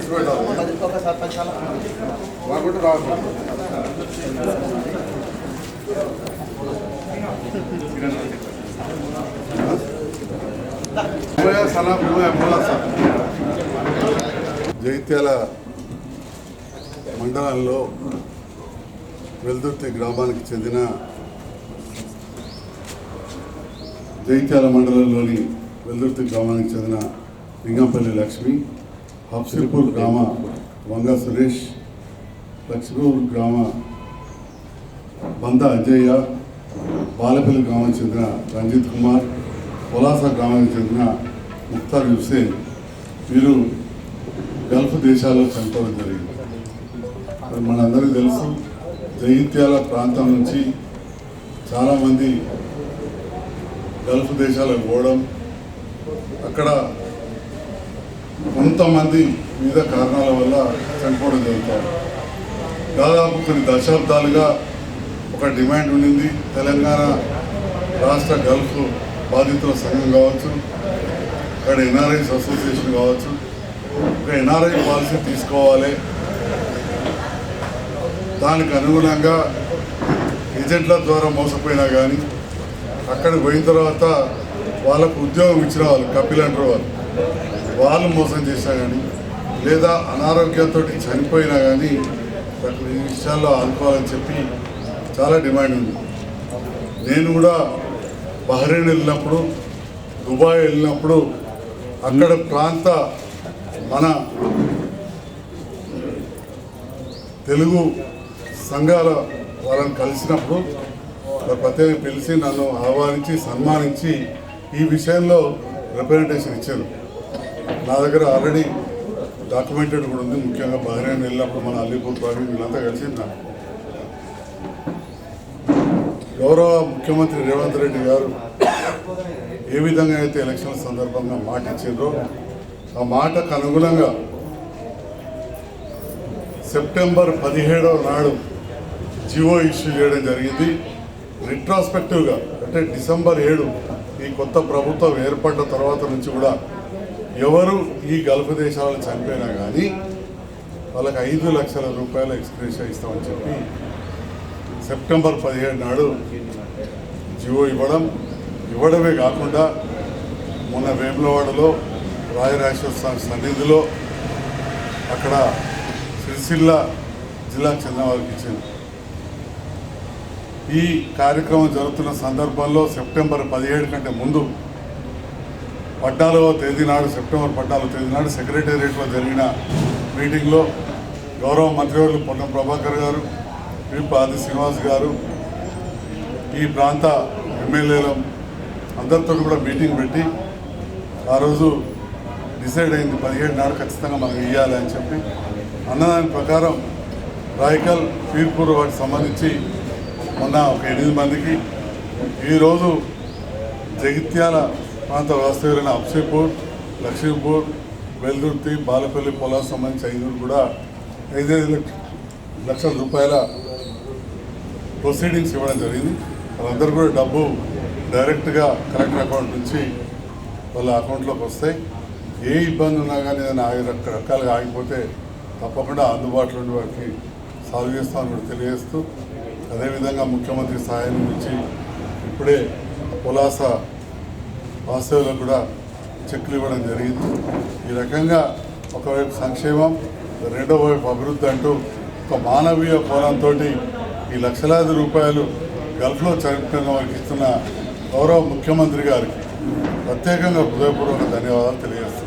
List పెట్టాలి రాకుంటే రాకుండా జగిత్యాల మండలంలో వెల్దుర్తి గ్రామానికి చెందిన జగిత్యాల మండలంలోని వెల్దుర్తి గ్రామానికి చెందిన లింగంపల్లి లక్ష్మి, హబ్సిపూర్ గ్రామ వంగ సురేష్, లక్ష్మీపూర్ గ్రామ బంద అజయ్య, బాలపల్లి గ్రామానికి చెందిన రంజిత్ కుమార్, పొలాస గ్రామానికి చెందిన ముక్తార్ హుసేన్ వీరు గల్ఫ్ దేశాల్లో చనిపోవడం జరిగింది. మనందరికీ తెలుసు, జగిత్యాల ప్రాంతం నుంచి చాలామంది గల్ఫ్ దేశాలకు పోవడం, అక్కడ కొంతమంది వివిధ కారణాల వల్ల చనిపోవడం జరుగుతుంది. దాదాపు కొన్ని దశాబ్దాలుగా ఒక డిమాండ్ ఉండింది. తెలంగాణ రాష్ట్ర గల్ఫ్ బాధితుల సంఘం కావచ్చు, అక్కడ ఎన్ఆర్ఐస్ అసోసియేషన్ కావచ్చు, ఒక ఎన్ఆర్ఐ పాలసీ తీసుకోవాలి. దానికి అనుగుణంగా ఏజెంట్ల ద్వారా మోసపోయినా కానీ అక్కడికి పోయిన తర్వాత వాళ్ళకు ఉద్యోగం ఇచ్చిన వాళ్ళు కపిల్ అంటారు, వాళ్ళు మోసం చేసినా కానీ లేదా అనారోగ్యంతో చనిపోయినా కానీ ఈ విషయాల్లో ఆదుకోవాలని చెప్పి చాలా డిమాండ్ ఉంది. నేను కూడా బహ్రెయిన్ వెళ్ళినప్పుడు, దుబాయ్ వెళ్ళినప్పుడు అక్కడ ప్రాంత మన తెలుగు సంఘాల వాళ్ళని కలిసినప్పుడు ప్రత్యేకంగా పిలిచి నన్ను ఆహ్వానించి సన్మానించి ఈ విషయంలో రిప్రజెంటేషన్ ఇచ్చారు. నా దగ్గర ఆల్రెడీ డాక్యుమెంటెడ్ కూడా ఉంది. ముఖ్యంగా బహ్రెయిన్ వెళ్ళినప్పుడు మన అలీపూర్ ప్రాజెక్ట్ వీళ్ళంతా కలిసి గౌరవ ముఖ్యమంత్రి రేవంత్ రెడ్డి గారు ఏ విధంగా అయితే ఎలక్షన్ సందర్భంగా మాట ఇచ్చిండ్రో ఆ మాటకు అనుగుణంగా సెప్టెంబర్ 17వ నాడు జియో ఇష్యూ చేయడం జరిగింది. రిట్రాస్పెక్టివ్గా అంటే డిసెంబర్ 7 ఈ కొత్త ప్రభుత్వం ఏర్పడ్డ తర్వాత నుంచి కూడా ఎవరు ఈ గల్ఫ్ దేశాలను చనిపోయినా కానీ వాళ్ళకి 5 లక్షల రూపాయల ఎక్స్గ్రేషియా ఇస్తామని చెప్పి సెప్టెంబర్ 17 నాడు జియో ఇవ్వడమే కాకుండా మొన్న వేములవాడలో రాజరాజేశ్వర స్వామి సన్నిధిలో అక్కడ సిరిసిల్ల జిల్లాకు చెందిన వారికి ఇచ్చింది. ఈ కార్యక్రమం జరుగుతున్న సందర్భంలో సెప్టెంబర్ 17 కంటే ముందు 14వ తేదీ నాడు సెప్టెంబర్ 14వ తేదీ నాడు సెక్రటేరియట్లో జరిగిన మీటింగ్లో గౌరవ మంత్రివర్యులు పొన్నం ప్రభాకర్ గారు, విప్ ఆది శ్రీనివాస్ గారు, ఈ ప్రాంత ఎమ్మెల్యేలు అందరితో కూడా మీటింగ్ పెట్టి ఆ రోజు డిసైడ్ అయింది 17 నాడు ఖచ్చితంగా మనం ఇవ్వాలి అని చెప్పి. అన్నదాని ప్రకారం రాయకల్, పీర్పూర్ వాటికి సంబంధించి మొన్న ఒక 8 మందికి, ఈరోజు జగిత్యాల ప్రాంత వాస్తవ్యులైన హబ్సిపూర్, లక్ష్మీపూర్, వెల్దుర్తి, బాలపల్లి పొలాలకు సంబంధించి 5 కూడా 5 లక్షల రూపాయల ప్రొసీడింగ్స్ ఇవ్వడం జరిగింది. వాళ్ళందరూ కూడా డబ్బు డైరెక్ట్గా కలెక్టర్ అకౌంట్ నుంచి వాళ్ళ అకౌంట్లోకి వస్తాయి. ఏ ఇబ్బంది ఉన్నా కానీ ఏదైనా రకాలుగా ఆగిపోతే తప్పకుండా అందుబాటులో ఉండి వారికి సాల్వ్ చేస్తామని కూడా తెలియజేస్తూ, అదేవిధంగా ముఖ్యమంత్రి సహాయం నుంచి ఇప్పుడే పొలాస వాస్తవులకు కూడా చెక్లు ఇవ్వడం జరిగింది. ఈ రకంగా ఒకవైపు సంక్షేమం, రెండో వైపు అభివృద్ధి అంటూ ఒక మానవీయ కోణంతో ఈ లక్షలాది రూపాయలు గల్ఫ్లో చనిపోయిన వారికి ఇస్తున్న గౌరవ ముఖ్యమంత్రి గారికి ప్రత్యేకంగా హృదయపూర్వక ధన్యవాదాలు తెలియజేస్తున్నాను.